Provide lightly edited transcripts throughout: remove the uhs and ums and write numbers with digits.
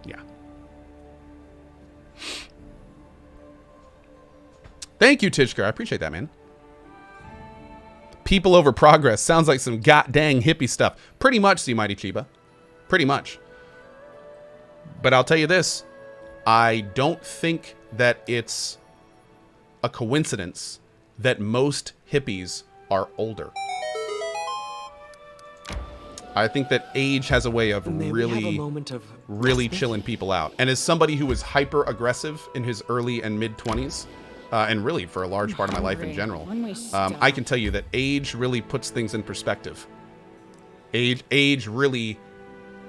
Yeah. Thank you, Tishker. I appreciate that, man. People over progress. Sounds like some god-dang hippie stuff. Pretty much, see, Mighty Chiba. Pretty much. But I'll tell you this. I don't think that it's a coincidence that most hippies are older. I think that age has a way of really chilling people out. And as somebody who was hyper aggressive in his early and mid 20s, and really for a large part of my life in general, I can tell you that age really puts things in perspective. Age really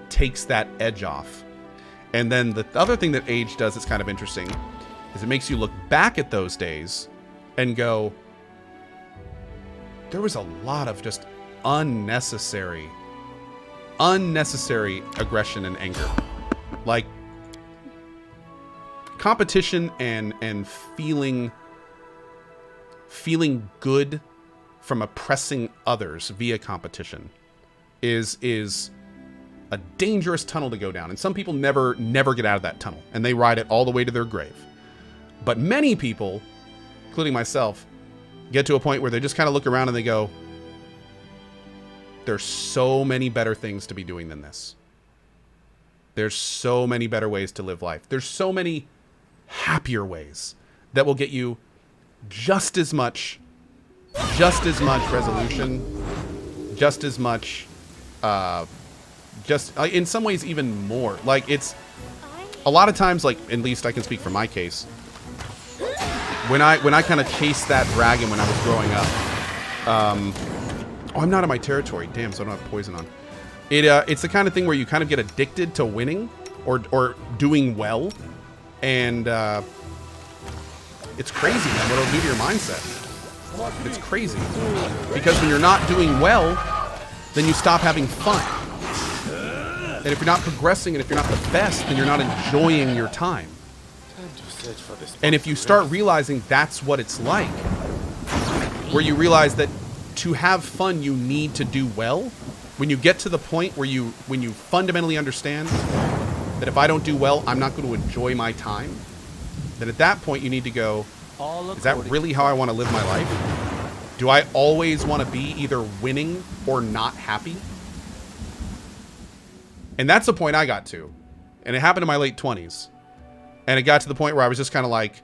takes that edge off. And then the other thing that age does that's kind of interesting is it makes you look back at those days and go, there was a lot of just unnecessary aggression and anger. Like competition and feeling good from oppressing others via competition is a dangerous tunnel to go down. And some people never get out of that tunnel, and they ride it all the way to their grave. But many people, including myself, get to a point where they just kind of look around and they go, there's so many better things to be doing than this. There's so many better ways to live life. There's so many happier ways that will get you just as much resolution, just as much, just in some ways even more. Like it's a lot of times, like at least I can speak for my case. When I kind of chased that dragon when I was growing up, oh, I'm not in my territory. Damn, so I don't have poison on. It's the kind of thing where you kind of get addicted to winning or doing well, and it's crazy, man. What it'll do to your mindset. It's crazy because when you're not doing well, then you stop having fun. And if you're not progressing and if you're not the best, then you're not enjoying your time. And if you start realizing that's what it's like, where you realize that to have fun, you need to do well. When you get to the point where when you fundamentally understand that if I don't do well, I'm not going to enjoy my time, then at that point you need to go, is that really how I want to live my life? Do I always want to be either winning or not happy? And that's the point I got to. And it happened in my late 20s. And it got to the point where I was just kind of like,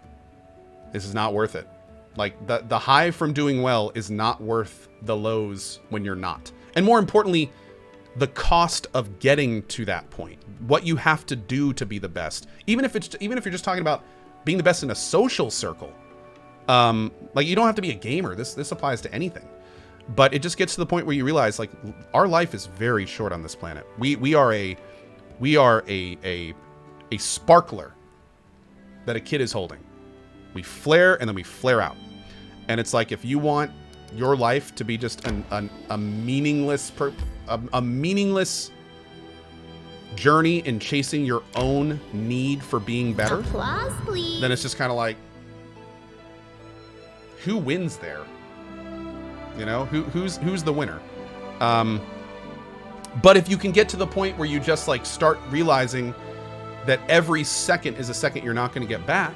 this is not worth it. Like, the high from doing well is not worth the lows when you're not. And more importantly, the cost of getting to that point. What you have to do to be the best. Even if you're just talking about being the best in a social circle. Like, you don't have to be a gamer. This applies to anything. But it just gets to the point where you realize, like, our life is very short on this planet. We are a sparkler that a kid is holding. We flare and then we flare out. And it's like, if you want your life to be just a meaningless journey in chasing your own need for being better, applause, please. Then it's just kind of like, who wins there? You know, who's the winner? But if you can get to the point where you just like start realizing that every second is a second you're not going to get back,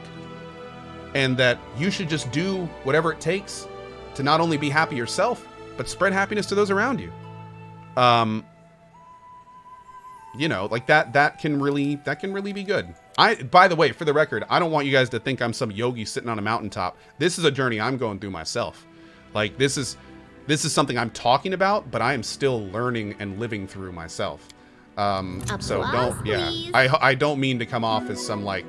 and that you should just do whatever it takes to not only be happy yourself, but spread happiness to those around you. You know, like that can really be good. By the way, for the record, I don't want you guys to think I'm some yogi sitting on a mountaintop. This is a journey I'm going through myself. Like, this is something I'm talking about, but I am still learning and living through myself. So don't, please. I don't mean to come off as some, like,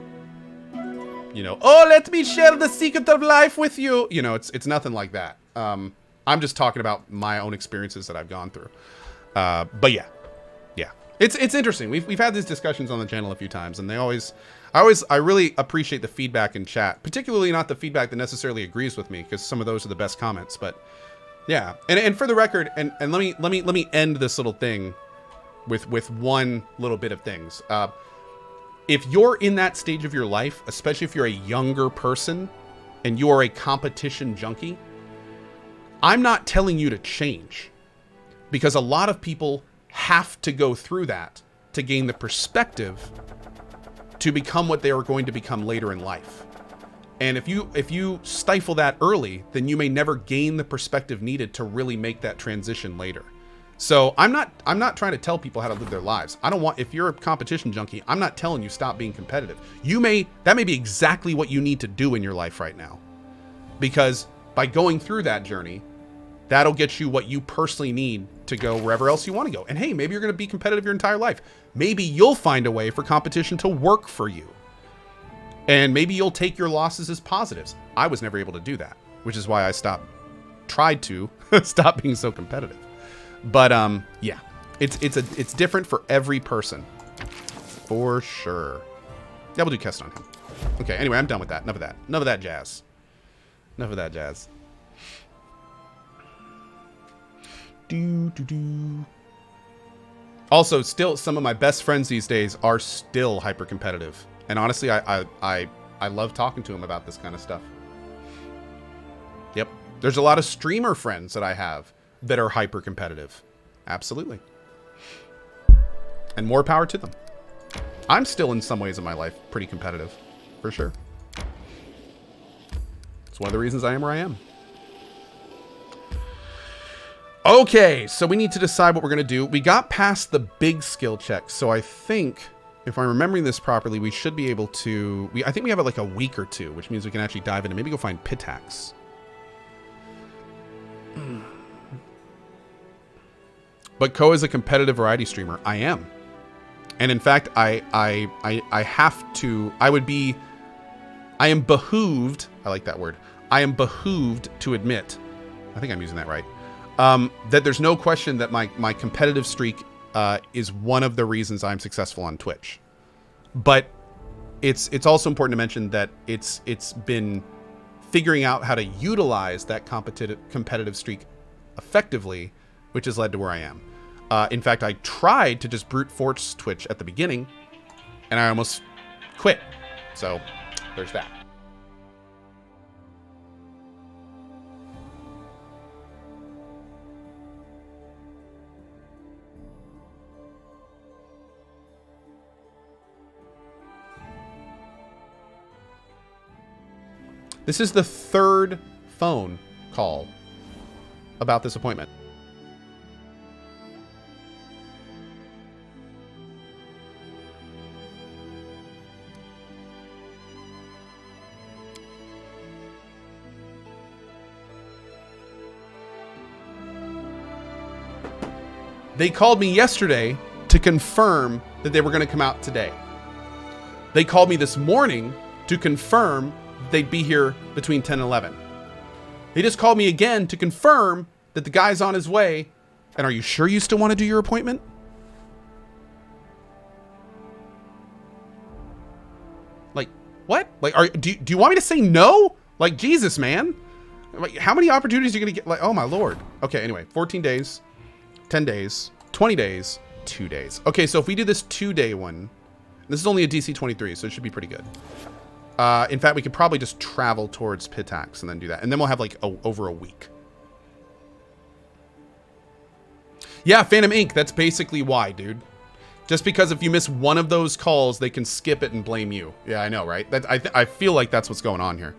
you know, oh, let me share the secret of life with you. You know, it's nothing like that. I'm just talking about my own experiences that I've gone through. But yeah. It's interesting. We've had these discussions on the channel a few times, and I really appreciate the feedback in chat, particularly not the feedback that necessarily agrees with me, because some of those are the best comments. But yeah, and for the record, and let me end this little thing with one little bit of things. If you're in that stage of your life, especially if you're a younger person and you are a competition junkie, I'm not telling you to change, because a lot of people have to go through that to gain the perspective to become what they are going to become later in life. And if you stifle that early, then you may never gain the perspective needed to really make that transition later. So I'm not trying to tell people how to live their lives. I don't want, if you're a competition junkie, I'm not telling you stop being competitive. That may be exactly what you need to do in your life right now. Because by going through that journey, that'll get you what you personally need to go wherever else you want to go. And hey, maybe you're going to be competitive your entire life. Maybe you'll find a way for competition to work for you. And maybe you'll take your losses as positives. I was never able to do that, which is why I tried to stop being so competitive. But yeah, it's different for every person, for sure. Yeah, we'll do Kest on him. Okay, anyway, I'm done with that. Enough of that jazz. Also, still, some of my best friends these days are still hyper competitive. And honestly, I love talking to them about this kind of stuff. Yep. There's a lot of streamer friends that I have that are hyper competitive. Absolutely. And more power to them. I'm still, in some ways in my life, pretty competitive. For sure. It's one of the reasons I am where I am. Okay, so we need to decide what we're going to do. We got past the big skill check, so I think, if I'm remembering this properly, we should be able to... I think we have like a week or two, which means we can actually dive in and maybe go find Pitax. But Ko is a competitive variety streamer. I am. And in fact, I have to... I am behooved... I like that word. I am behooved to admit... I think I'm using that right. That there's no question that my competitive streak is one of the reasons I'm successful on Twitch. But it's also important to mention that it's been figuring out how to utilize that competitive streak effectively, which has led to where I am. In fact, I tried to just brute force Twitch at the beginning, and I almost quit. So there's that. This is the third phone call about this appointment. They called me yesterday to confirm that they were going to come out today. They called me this morning to confirm they'd be here between 10 and 11. They just called me again to confirm that the guy's on his way. And are you sure you still want to do your appointment? Like, what? Like, do you want me to say no? Like, Jesus, man. Like, how many opportunities are you going to get? Like, oh my Lord. Okay, anyway, 14 days, 10 days, 20 days, 2 days. Okay, so if we do this 2-day one, this is only a DC 23, so it should be pretty good. In fact, we could probably just travel towards Pitax and then do that. And then we'll have like over a week. Yeah, Phantom Inc. That's basically why, dude. Just because if you miss one of those calls, they can skip it and blame you. Yeah, I know, right? I feel like that's what's going on here.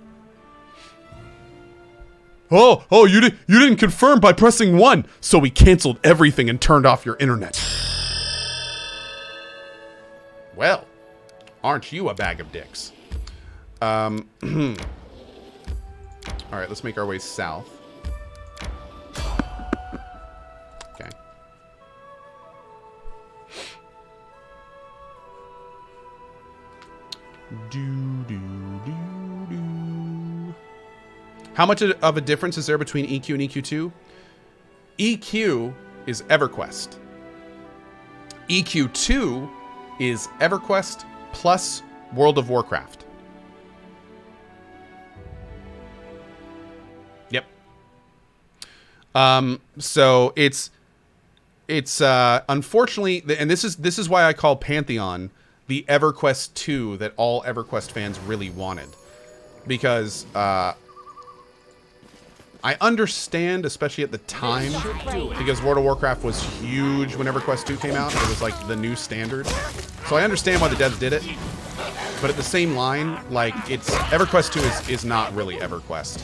Oh, you didn't confirm by pressing 1. So we canceled everything and turned off your internet. Well, aren't you a bag of dicks? All right, let's make our way south. Okay. How much of a difference is there between EQ and EQ2? EQ is EverQuest. EQ2 is EverQuest plus World of Warcraft. Yep. So it's unfortunately, and this is why I call Pantheon the EverQuest 2 that all EverQuest fans really wanted, because I understand, especially at the time, because World of Warcraft was huge when EverQuest 2 came out. It was like the new standard. So I understand why the devs did it. But at the same line, like, it's EverQuest 2 is not really EverQuest.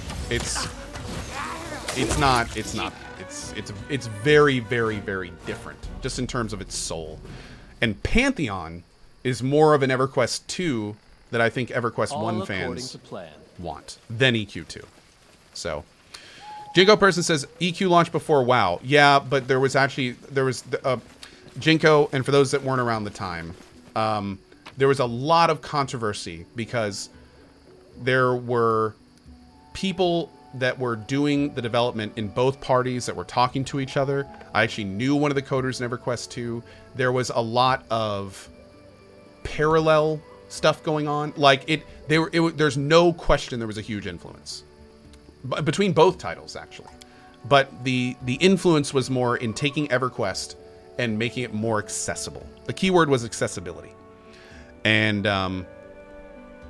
It's very, very, very different, just in terms of its soul. And Pantheon is more of an EverQuest 2 that I think EverQuest 1 fans want than EQ2. So, Jinko Person says, EQ launched before WoW. Yeah, but there was Jinko, and for those that weren't around the time, there was a lot of controversy because there were people that were doing the development in both parties that were talking to each other. I actually knew one of the coders in EverQuest 2. There was a lot of parallel stuff going on. Like, there's no question there was a huge influence between both titles, actually. But the influence was more in taking EverQuest and making it more accessible. The keyword was accessibility. And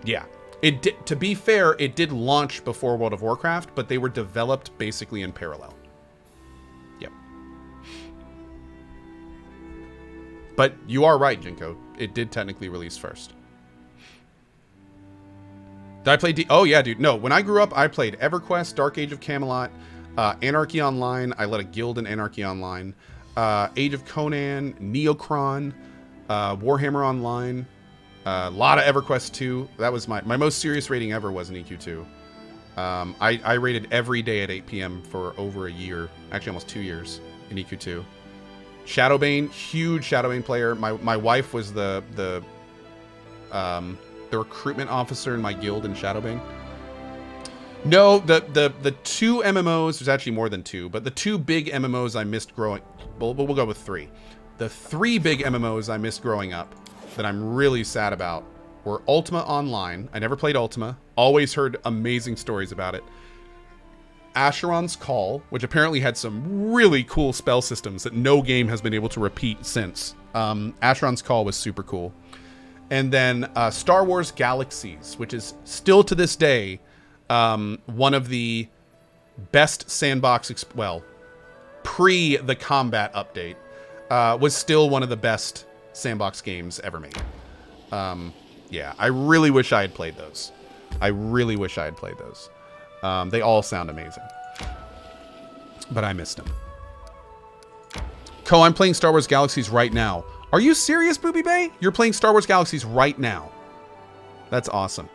yeah, to be fair, it did launch before World of Warcraft, but they were developed basically in parallel. Yep. But you are right, Jinko. It did technically release first. Did I play oh yeah, dude. No, when I grew up, I played EverQuest, Dark Age of Camelot, Anarchy Online. I led a guild in Anarchy Online. Age of Conan, Neocron, Warhammer Online. A lot of EverQuest 2. That was my most serious rating ever was in EQ2. I rated every day at 8 p.m. for over a year. Actually, almost 2 years in EQ2. Shadowbane, huge Shadowbane player. My wife was the recruitment officer in my guild in Shadowbane. No, the two MMOs, there's actually more than two, but the two big MMOs I missed growing, we'll go with three. The three big MMOs I missed growing up that I'm really sad about were Ultima Online. I never played Ultima. Always heard amazing stories about it. Asheron's Call, which apparently had some really cool spell systems that no game has been able to repeat since. Asheron's Call was super cool. And then Star Wars Galaxies, which is still to this day one of the best sandbox, pre the combat update, was still one of the best sandbox games ever made. Yeah, I really wish I had played those. They all sound amazing. But I missed them. I'm playing Star Wars Galaxies right now. Are you serious, Booby Bay? You're playing Star Wars Galaxies right now. That's awesome.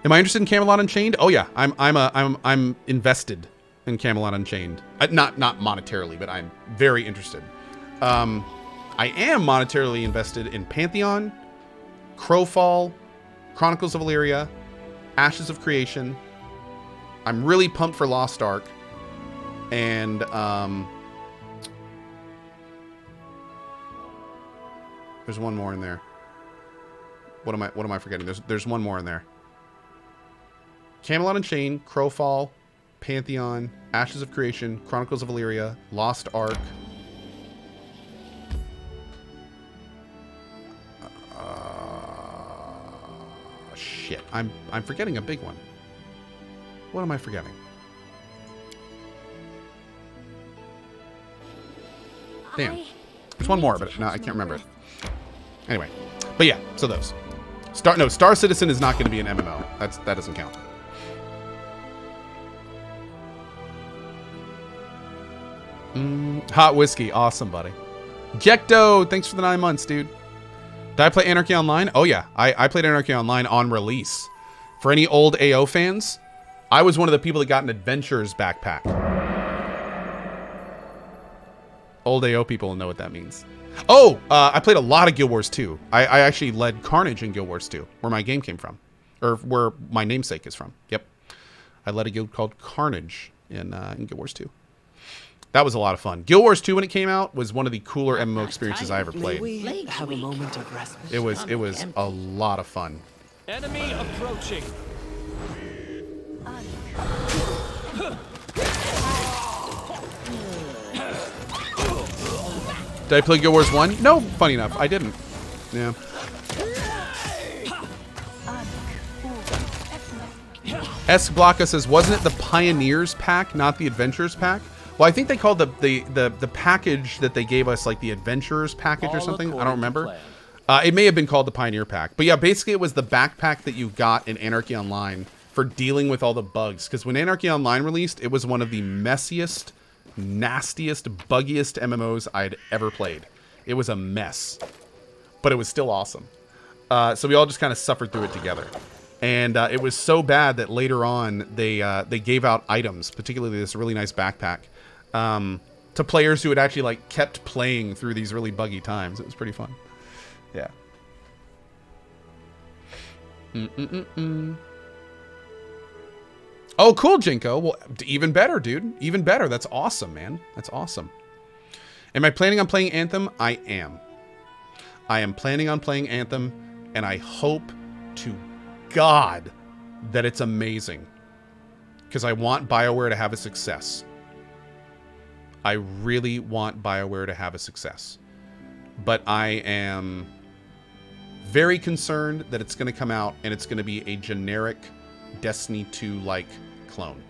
Am I interested in Camelot Unchained? Oh yeah, I'm invested in Camelot Unchained. Not monetarily, but I'm very interested. I am monetarily invested in Pantheon, Crowfall, Chronicles of Illyria, Ashes of Creation. I'm really pumped for Lost Ark, and there's one more in there. What am I forgetting? There's one more in there. Camelot Unchained, Crowfall, Pantheon, Ashes of Creation, Chronicles of Illyria, Lost Ark. Shit, I'm forgetting a big one. What am I forgetting? Damn. There's one more, but no, I can't remember it. Anyway, but yeah, so those. Star Citizen is not going to be an MMO. That doesn't count. Hot whiskey, awesome, buddy. Jekto, thanks for the 9 months, dude. Did I play Anarchy Online? Oh yeah, I played Anarchy Online on release. For any old AO fans, I was one of the people that got an Adventures backpack. Old AO people will know what that means. Oh, I played a lot of Guild Wars 2. I actually led Carnage in Guild Wars 2, where my game came from. Or where my namesake is from. Yep. I led a guild called Carnage in Guild Wars 2. That was a lot of fun. Guild Wars 2, when it came out, was one of the cooler MMO experiences I ever played. We have a moment of respite. It was a lot of fun. Enemy approaching. Did I play Guild Wars 1? No, funny enough, I didn't. Yeah. S. Blocka says, wasn't it the Pioneers pack, not the Adventures pack? Well, I think they called the package that they gave us like the Adventurers package or something. I don't remember. It may have been called the Pioneer Pack. But yeah, basically it was the backpack that you got in Anarchy Online for dealing with all the bugs. Because when Anarchy Online released, it was one of the messiest, nastiest, buggiest MMOs I had ever played. It was a mess. But it was still awesome. So we all just kind of suffered through it together. And it was so bad that later on they gave out items, particularly this really nice backpack, to players who had actually like kept playing through these really buggy times. It was pretty fun. Yeah. Oh, cool, Jinko. Well, even better, dude. Even better. That's awesome, man. That's awesome. Am I planning on playing Anthem? I am. I am planning on playing Anthem, and I hope to God that it's amazing. Because I want BioWare to have a success. I really want BioWare to have a success. But I am very concerned that it's going to come out and it's going to be a generic Destiny 2-like clone.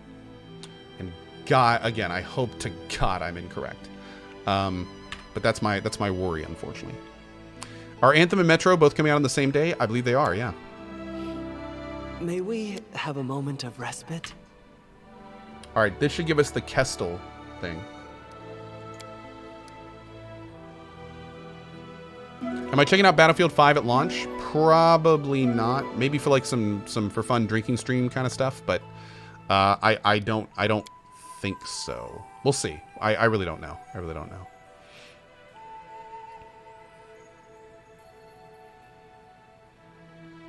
And God, again, I hope to God I'm incorrect. But that's my worry, unfortunately. Are Anthem and Metro both coming out on the same day? I believe they are, yeah. May we have a moment of respite? All right, this should give us the Kestel thing. Am I checking out Battlefield 5 at launch? Probably not. Maybe for like some for fun drinking stream kind of stuff, but I don't think so. We'll see. I really don't know. I really don't know.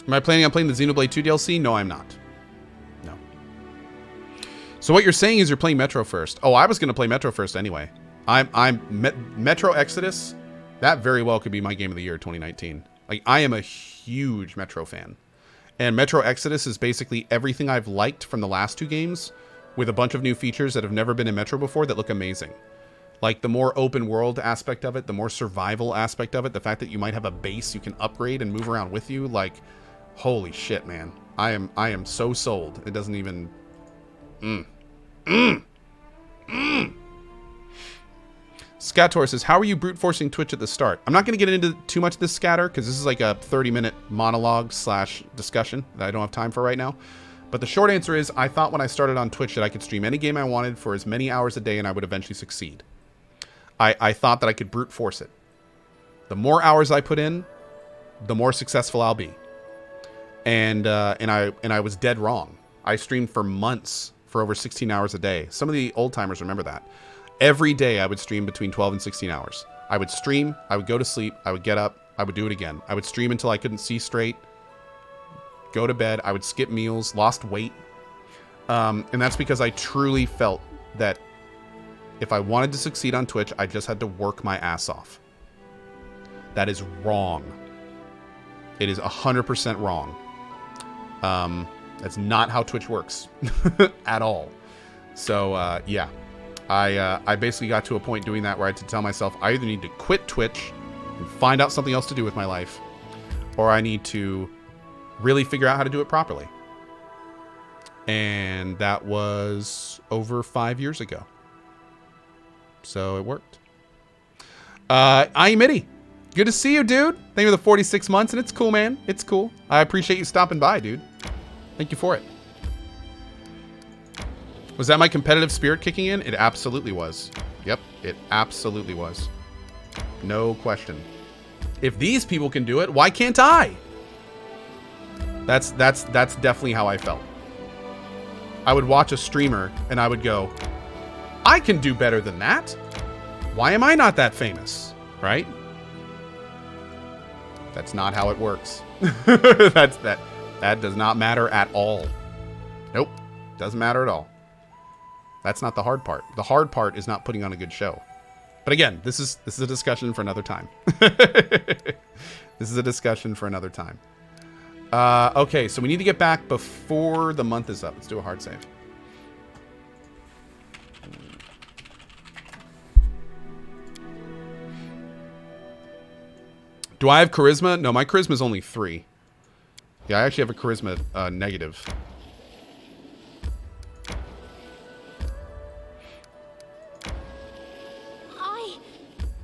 Am I planning on playing the Xenoblade 2 DLC? No, I'm not. No. So what you're saying is you're playing Metro first. Oh, I was going to play Metro first anyway. Metro Exodus. That very well could be my game of the year 2019. Like, I am a huge Metro fan. And Metro Exodus is basically everything I've liked from the last two games with a bunch of new features that have never been in Metro before that look amazing. Like, the more open world aspect of it, the more survival aspect of it, the fact that you might have a base you can upgrade and move around with you, like, holy shit, man. I am so sold. It doesn't even... Scator says, how are you brute forcing Twitch at the start? I'm not going to get into too much of this, Scatter, because this is like a 30-minute monologue / discussion that I don't have time for right now. But the short answer is, I thought when I started on Twitch that I could stream any game I wanted for as many hours a day and I would eventually succeed. I thought that I could brute force it. The more hours I put in, the more successful I'll be. And I was dead wrong. I streamed for months for over 16 hours a day. Some of the old timers remember that. Every day I would stream between 12 and 16 hours. I would stream, I would go to sleep, I would get up, I would do it again. I would stream until I couldn't see straight, go to bed, I would skip meals, lost weight. And that's because I truly felt that if I wanted to succeed on Twitch, I just had to work my ass off. That is wrong. It is 100% wrong. That's not how Twitch works at all. So, yeah. I basically got to a point doing that where I had to tell myself I either need to quit Twitch and find out something else to do with my life, or I need to really figure out how to do it properly. And that was over 5 years ago. So it worked. Mitty. Good to see you, dude. Thank you for the 46 months, and it's cool, man. It's cool. I appreciate you stopping by, dude. Thank you for it. Was that my competitive spirit kicking in? It absolutely was. Yep, it absolutely was. No question. If these people can do it, why can't I? That's definitely how I felt. I would watch a streamer and I would go, I can do better than that. Why am I not that famous? Right? That's not how it works. That does not matter at all. Nope. Doesn't matter at all. That's not the hard part. The hard part is not putting on a good show. But again, this is a discussion for another time. This is a discussion for another time. Okay, so we need to get back before the month is up. Let's do a hard save. Do I have charisma? No, my charisma is only 3. Yeah, I actually have a charisma negative. I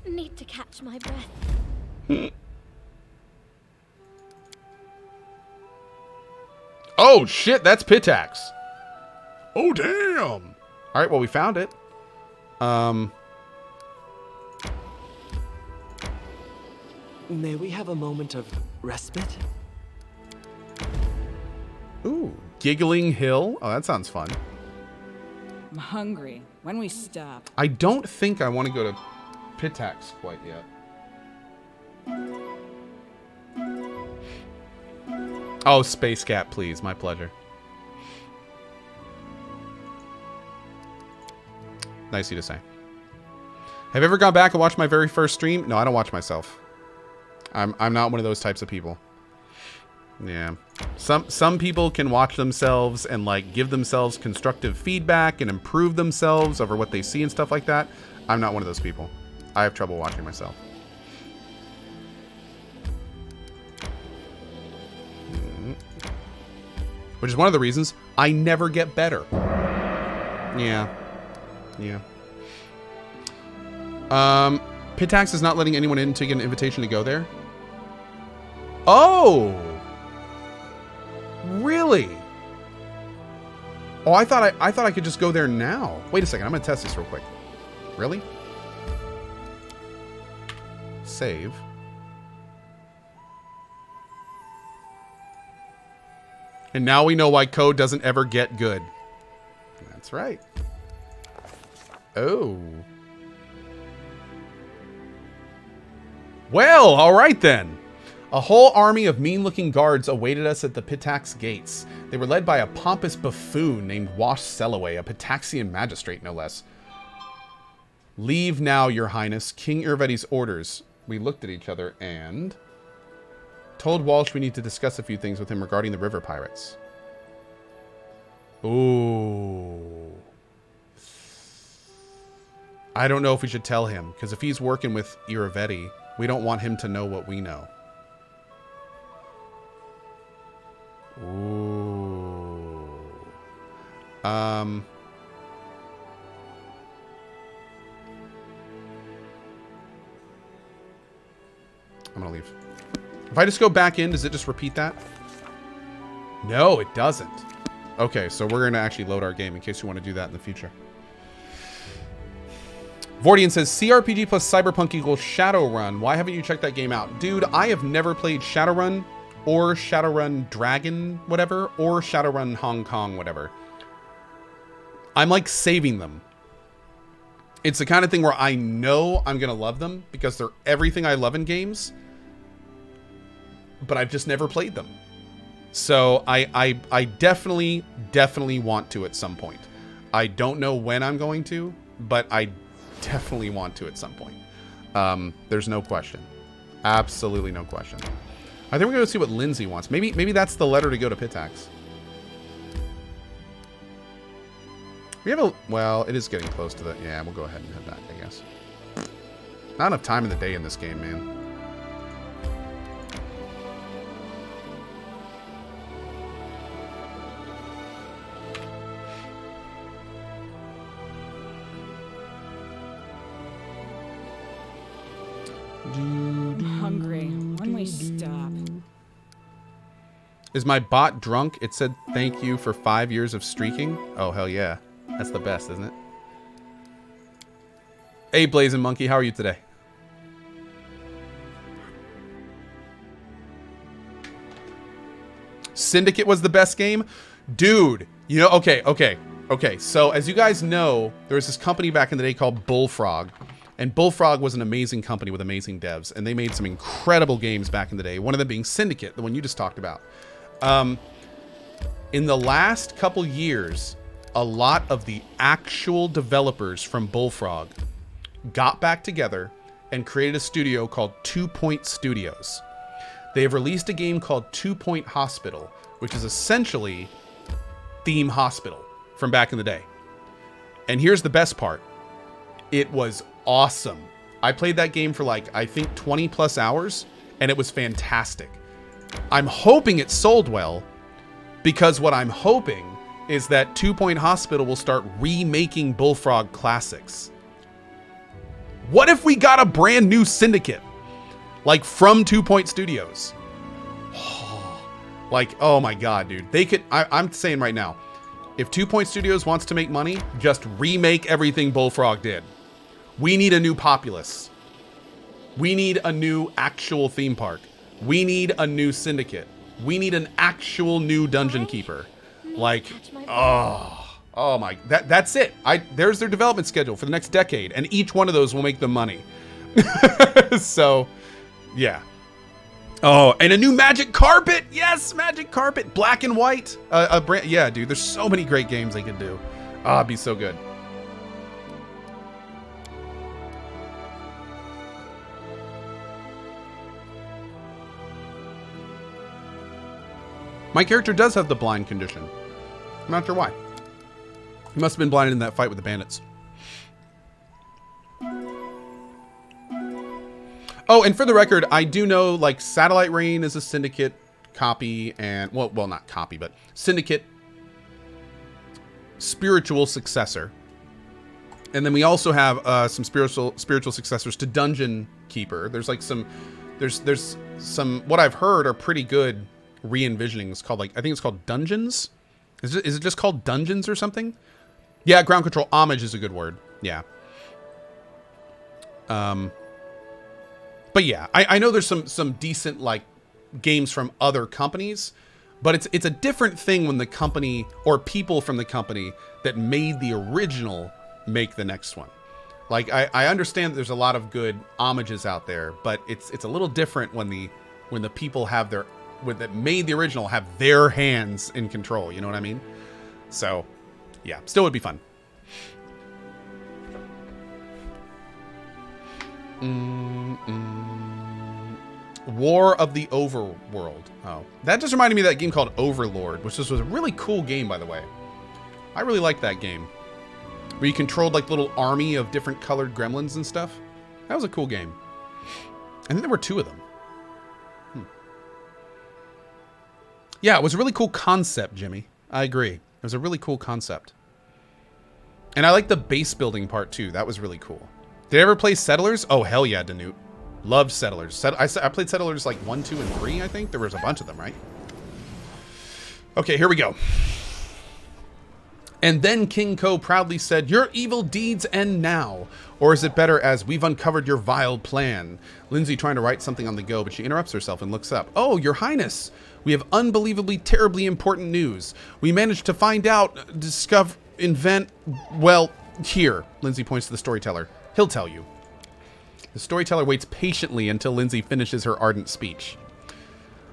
need to catch my breath. Oh, shit, that's Pitax. Oh, damn. All right, well, we found it. May we have a moment of respite? Ooh, Giggling Hill. Oh, that sounds fun. I'm hungry. When we stop? I don't think I want to go to Pitax quite yet. Oh, Space Cat, please. My pleasure. Nice of you to say. Have you ever gone back and watched my very first stream? No, I don't watch myself. I'm not one of those types of people. Yeah. Some people can watch themselves and like give themselves constructive feedback and improve themselves over what they see and stuff like that. I'm not one of those people. I have trouble watching myself. Which is one of the reasons I never get better. Yeah. Yeah. Pitax is not letting anyone in to get an invitation to go there. Oh! Really? Oh, I thought I could just go there now. Wait a second, I'm gonna test this real quick. Really? Save. And now we know why code doesn't ever get good. That's right. Oh. Well, all right then. A whole army of mean-looking guards awaited us at the Pitax gates. They were led by a pompous buffoon named Wash Sellaway, a Pitaxian magistrate, no less. Leave now, your highness. King Irvedi's orders. We looked at each other and told Walsh we need to discuss a few things with him regarding the river pirates. Ooh. I don't know if we should tell him, because if he's working with Irvedi, we don't want him to know what we know. Ooh. I'm gonna leave. If I just go back in, does it just repeat that? No, it doesn't. Okay, so we're gonna actually load our game in case you want to do that in the future. Vordian says, CRPG plus Cyberpunk equals Shadowrun. Why haven't you checked that game out? Dude, I have never played Shadowrun or Shadowrun Dragon whatever or Shadowrun Hong Kong whatever. I'm like saving them. It's the kind of thing where I know I'm going to love them because they're everything I love in games, but I've just never played them. So I definitely want to at some point. I don't know when I'm going to, but I definitely want to at some point. There's no question. Absolutely no question. I think we're going to see what Lindsay wants. Maybe that's the letter to go to Pitax. We have a... Well, it is getting close to the... Yeah, we'll go ahead and head back, I guess. Not enough time in the day in this game, man. I'm hungry. When we stop? Is my bot drunk? It said thank you for 5 years of streaking. Oh, hell yeah. That's the best, isn't it? Hey, Blazing Monkey, how are you today? Syndicate was the best game? Dude, you know, okay. So, as you guys know, there was this company back in the day called Bullfrog. And Bullfrog was an amazing company with amazing devs. And they made some incredible games back in the day. One of them being Syndicate, the one you just talked about. In the last couple years, a lot of the actual developers from Bullfrog got back together and created a studio called 2 Point Studios. They have released a game called 2 Point Hospital, which is essentially Theme Hospital from back in the day. And here's the best part. It was awesome. I played that game for like, I think 20 plus hours, and it was fantastic. I'm hoping it sold well, because what I'm hoping is that 2 Point Hospital will start remaking Bullfrog classics. What if we got a brand new Syndicate? Like from 2 Point Studios? Like, oh my god, dude. They could, I'm saying right now, if 2 Point Studios wants to make money, just remake everything Bullfrog did. We need a new Populous. We need a new actual theme park. We need a new Syndicate. We need an actual new Dungeon Keeper. Like, oh my, that's it. There's their development schedule for the next decade, and each one of those will make them money. So, yeah. Oh, and a new Magic Carpet. Yes, Magic Carpet. Black and white. Yeah, dude, there's so many great games they could do. Ah, it'd be so good. My character does have the blind condition. I'm not sure why. He must have been blinded in that fight with the bandits. Oh, and for the record, I do know, like, Satellite Rain is a Syndicate copy, and, well, not copy, but Syndicate spiritual successor. And then we also have some spiritual successors to Dungeon Keeper. There's, like, there's some, what I've heard are pretty good re-envisionings called, like, I think it's called Dungeons? Is it just called Dungeons or something? Yeah, Ground Control. Homage is a good word. Yeah. But yeah, I know there's some decent, like, games from other companies, but it's a different thing when the company or people from the company that made the original make the next one. Like, I understand that there's a lot of good homages out there, but it's a little different when the people have that made the original have their hands in control. You know what I mean? So, yeah, still would be fun. War of the Overworld. Oh, that just reminded me of that game called Overlord, which was a really cool game, by the way. I really liked that game, where you controlled, like, little army of different colored gremlins and stuff. That was a cool game. I think there were 2 of them. Yeah, it was a really cool concept, Jimmy. I agree. It was a really cool concept. And I like the base building part, too. That was really cool. Did I ever play Settlers? Oh, hell yeah, Danute. Loved Settlers. I played Settlers like 1, 2, and 3, I think. There was a bunch of them, right? Okay, here we go. And then King Ko proudly said, "Your evil deeds end now. Or is it better as we've uncovered your vile plan?" Lindsay trying to write something on the go, but she interrupts herself and looks up. "Oh, your highness. We have unbelievably, terribly important news. We managed to find out, discover, invent, well, here." Lindsay points to the storyteller. "He'll tell you." The storyteller waits patiently until Lindsay finishes her ardent speech.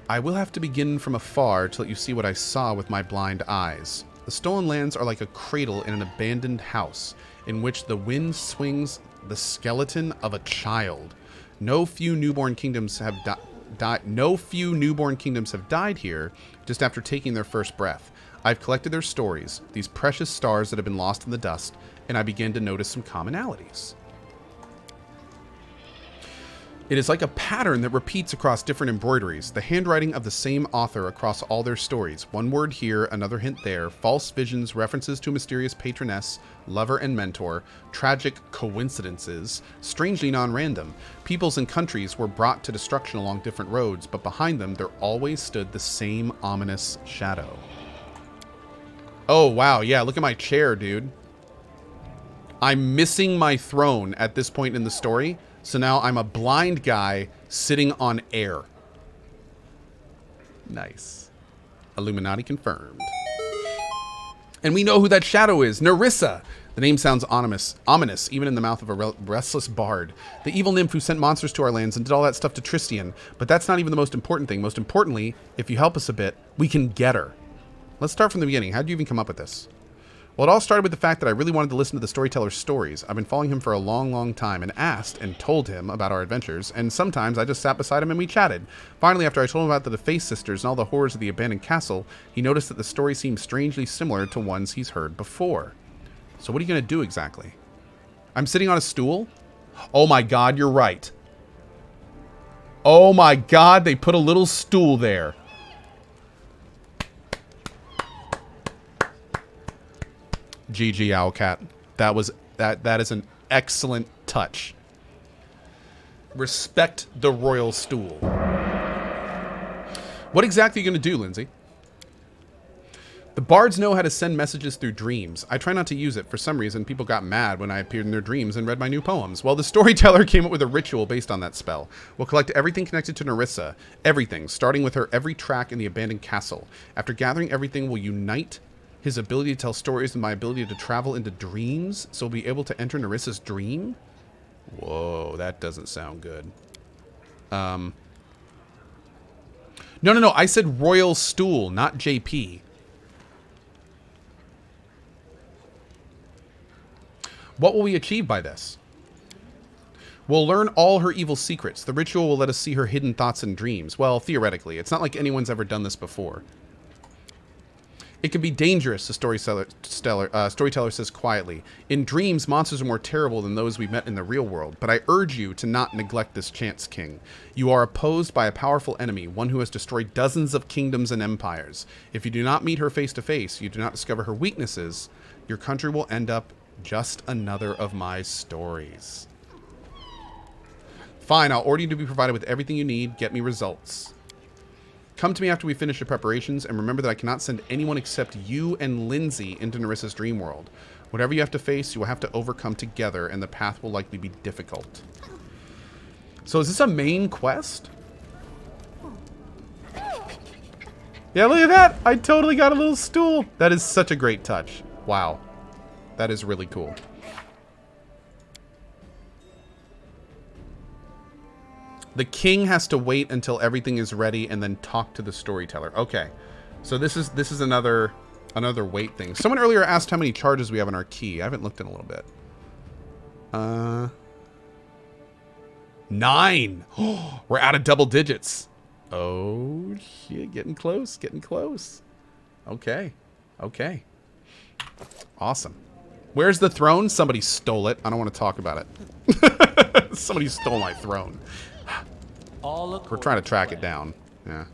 "I will have to begin from afar to let you see what I saw with my blind eyes. The stolen lands are like a cradle in an abandoned house, in which the wind swings the skeleton of a child. No few newborn kingdoms have died here just after taking their first breath. I've collected their stories, these precious stars that have been lost in the dust, and I begin to notice some commonalities. It is like a pattern that repeats across different embroideries, the handwriting of the same author across all their stories. One word here, another hint there, false visions, references to a mysterious patroness, lover and mentor, tragic coincidences, strangely non-random. Peoples and countries were brought to destruction along different roads, but behind them there always stood the same ominous shadow." Oh, wow, yeah, look at my chair, dude. I'm missing my throne at this point in the story. So now I'm a blind guy sitting on air. Nice. Illuminati confirmed. And we know who that shadow is. Nerissa. The name sounds ominous, even in the mouth of a restless bard. The evil nymph who sent monsters to our lands and did all that stuff to Tristian. But that's not even the most important thing. Most importantly, if you help us a bit, we can get her. Let's start from the beginning. How did you even come up with this? Well, it all started with the fact that I really wanted to listen to the storyteller's stories. I've been following him for a long, long time and asked and told him about our adventures, and sometimes I just sat beside him and we chatted. Finally, after I told him about the DeFace sisters and all the horrors of the abandoned castle, he noticed that the story seemed strangely similar to ones he's heard before. So what are you going to do exactly? I'm sitting on a stool? Oh my god, you're right. Oh my god, they put a little stool there. GG Owlcat. That is an excellent touch. Respect the royal stool. What exactly are you going to do, Lindsay? The bards know how to send messages through dreams. I try not to use it. For some reason, people got mad when I appeared in their dreams and read my new poems. Well, the storyteller came up with a ritual based on that spell. We'll collect everything connected to Nerissa. Everything, starting with her every track in the abandoned castle. After gathering everything, we'll unite his ability to tell stories with my ability to travel into dreams, so we'll be able to enter Nerissa's dream? Whoa, that doesn't sound good. No. I said Royal Stool, not JP. What will we achieve by this? We'll learn all her evil secrets. The ritual will let us see her hidden thoughts and dreams. Well, theoretically. It's not like anyone's ever done this before. It can be dangerous, the storyteller says quietly. In dreams, monsters are more terrible than those we met in the real world. But I urge you to not neglect this chance, King. You are opposed by a powerful enemy, one who has destroyed dozens of kingdoms and empires. If you do not meet her face to face, you do not discover her weaknesses, your country will end up just another of my stories. Fine, I'll order you to be provided with everything you need. Get me results. Come to me after we finish the preparations, and remember that I cannot send anyone except you and Lindsay into Nerissa's dream world. Whatever you have to face, you will have to overcome together, and the path will likely be difficult. So is this a main quest? Yeah, look at that! I totally got a little stool! That is such a great touch. Wow. That is really cool. The king has to wait until everything is ready and then talk to the storyteller. Okay. So this is another wait thing. Someone earlier asked how many charges we have on our key. I haven't looked in a little bit. 9. Oh, we're out of double digits. Oh shit, getting close, getting close. Okay. Okay. Awesome. Where's the throne? Somebody stole it. I don't want to talk about it. Somebody stole my throne. We're trying to track it down. Yeah.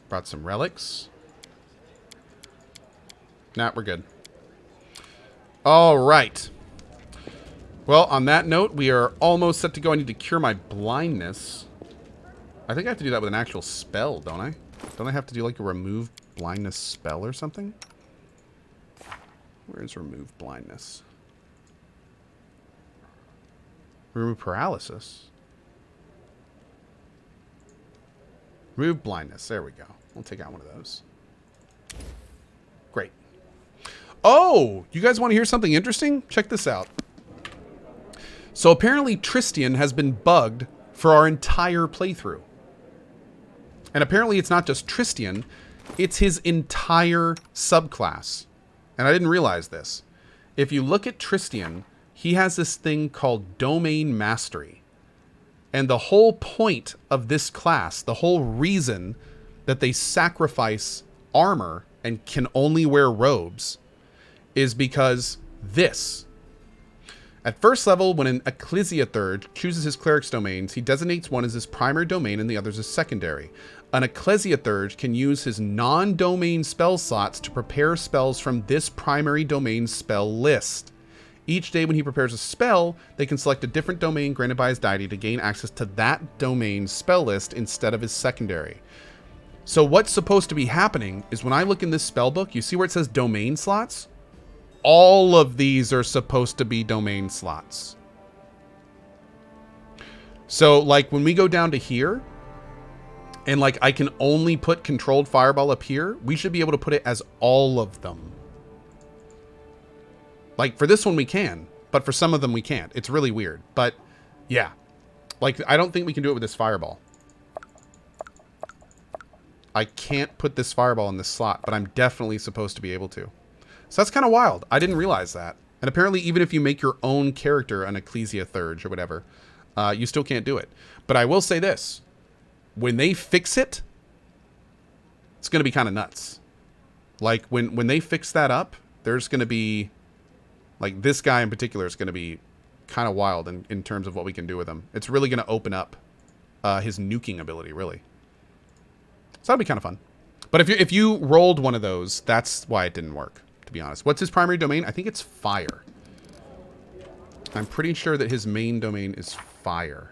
Brought some relics. Nah, we're good. All right. Well, on that note, we are almost set to go. I need to cure my blindness. I think I have to do that with an actual spell, don't I? Don't I have to do like a remove blindness spell or something? Where's remove blindness? Remove paralysis. Remove blindness. There we go. We'll take out one of those. Great. Oh, you guys want to hear something interesting? Check this out. So apparently Tristian has been bugged for our entire playthrough. And apparently it's not just Tristian, it's his entire subclass. And I didn't realize this. If you look at Tristian, he has this thing called Domain Mastery. And the whole point of this class, the whole reason that they sacrifice armor and can only wear robes, is because this. At first level, when an Ecclesiathurge chooses his cleric's domains, he designates one as his primary domain and the others as secondary. An Ecclesiathurge can use his non-domain spell slots to prepare spells from this primary domain spell list. Each day when he prepares a spell, they can select a different domain granted by his deity to gain access to that domain's spell list instead of his secondary. So what's supposed to be happening is when I look in this spell book, you see where it says domain slots? All of these are supposed to be domain slots. So like when we go down to here, and like I can only put controlled fireball up here, we should be able to put it as all of them. Like for this one we can, but for some of them we can't. It's really weird, but yeah. Like I don't think we can do it with this fireball. I can't put this fireball in this slot, but I'm definitely supposed to be able to. So that's kind of wild. I didn't realize that. And apparently even if you make your own character an Ecclesiathurge or whatever, you still can't do it. But I will say this. When they fix it, it's going to be kind of nuts. Like when they fix that up, there's going to be, like this guy in particular is going to be kind of wild in terms of what we can do with him. It's really going to open up his nuking ability, really. So that'll be kind of fun. But if you rolled one of those, that's why it didn't work, to be honest. What's his primary domain? I think it's fire. I'm pretty sure that his main domain is fire.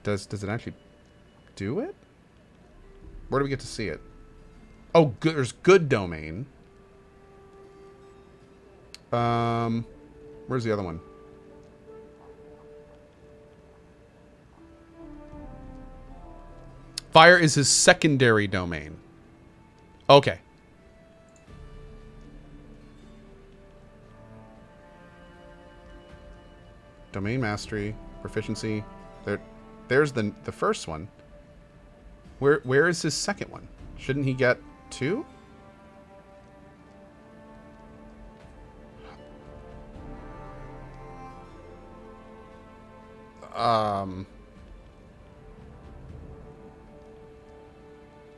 Does it actually do it? Where do we get to see it? Oh, good. There's good domain. Where's the other one? Fire is his secondary domain. Okay. Domain mastery, proficiency. There's the first one. Where is his second one? Shouldn't he get 2?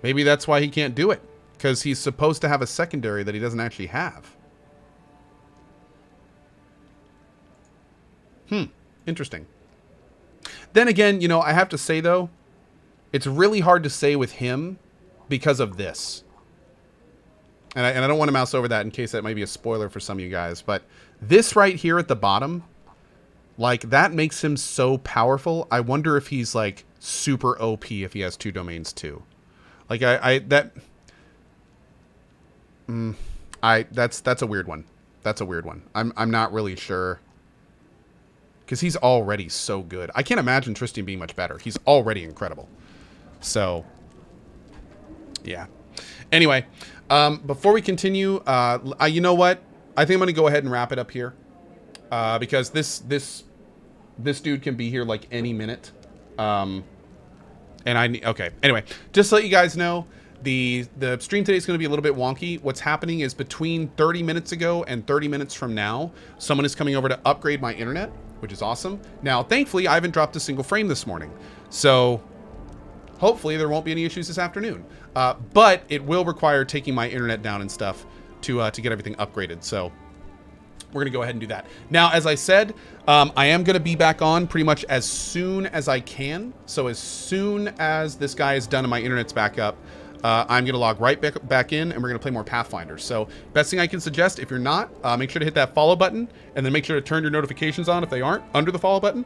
Maybe that's why he can't do it, because he's supposed to have a secondary that he doesn't actually have. Interesting. Then again, you know, I have to say though, it's really hard to say with him because of this. And I don't want to mouse over that in case that might be a spoiler for some of you guys, but this right here at the bottom, like, that makes him so powerful. I wonder if he's like super OP if he has 2 domains too. Like that's a weird one. That's a weird one. I'm not really sure. Because he's already so good. I can't imagine Tristan being much better. He's already incredible. So, yeah. Anyway, before we continue, you know what? I think I'm going to go ahead and wrap it up here. Because this dude can be here like any minute. Okay. Anyway, just to let you guys know, the stream today is going to be a little bit wonky. What's happening is between 30 minutes ago and 30 minutes from now, someone is coming over to upgrade my internet, which is awesome. Now, thankfully, I haven't dropped a single frame this morning. So hopefully there won't be any issues this afternoon. But it will require taking my internet down and stuff to get everything upgraded. So we're going to go ahead and do that. Now, as I said, I am going to be back on pretty much as soon as I can. So as soon as this guy is done and my internet's back up, I'm going to log right back in, and we're going to play more Pathfinder. So best thing I can suggest, if you're not, make sure to hit that follow button, and then make sure to turn your notifications on if they aren't under the follow button.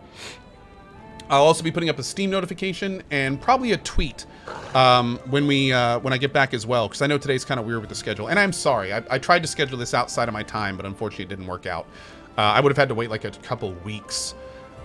I'll also be putting up a Steam notification and probably a tweet when I get back as well, because I know today's kind of weird with the schedule. And I'm sorry, I tried to schedule this outside of my time, but unfortunately it didn't work out. I would have had to wait like a couple weeks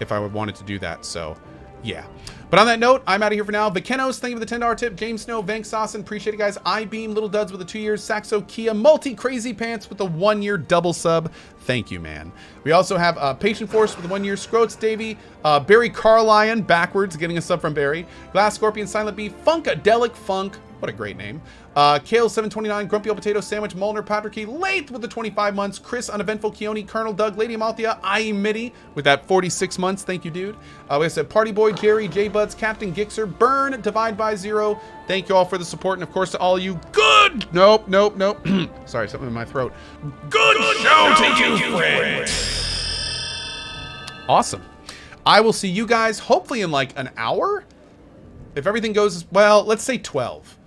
if I wanted to do that. So yeah. But on that note, I'm out of here for now. Vikenos, thank you for the $10 tip. James Snow, Vank Saucin, appreciate it, guys. I-Beam, Little Duds with the 2 years. Saxo Kia, Multi-Crazy Pants with the 1 year double sub. Thank you, man. We also have Patient Force with the 1 year. Scroats Davey, Barry Carlion, backwards, getting a sub from Barry. Glass Scorpion, Silent Bee, Funkadelic Funk. What a great name. Kale 729, Grumpy Old Potato Sandwich, Molnar, Patrick E, Lath with the 25 months, Chris Uneventful, Keone, Colonel Doug, Lady Amalthea, I Mitty with that 46 months. Thank you, dude. We said Party Boy, Jerry, J Buds, Captain Gixer, Burn, Divide by Zero. Thank you all for the support, and of course to all you good. Nope. Sorry, something in my throat. Good show to you, friends. Awesome. I will see you guys hopefully in like an hour. If everything goes well, let's say 12.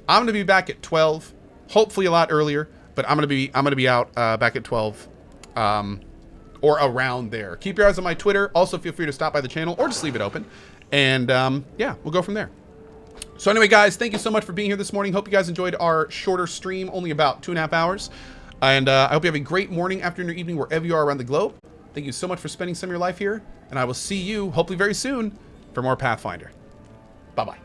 I'm going to be back at 12, hopefully a lot earlier, but I'm going to be out back at 12 or around there. Keep your eyes on my Twitter. Also, feel free to stop by the channel or just leave it open. And yeah, we'll go from there. So anyway, guys, thank you so much for being here this morning. Hope you guys enjoyed our shorter stream, only about 2.5 hours. And I hope you have a great morning, afternoon, or evening, wherever you are around the globe. Thank you so much for spending some of your life here. And I will see you, hopefully very soon, for more Pathfinder. Bye-bye.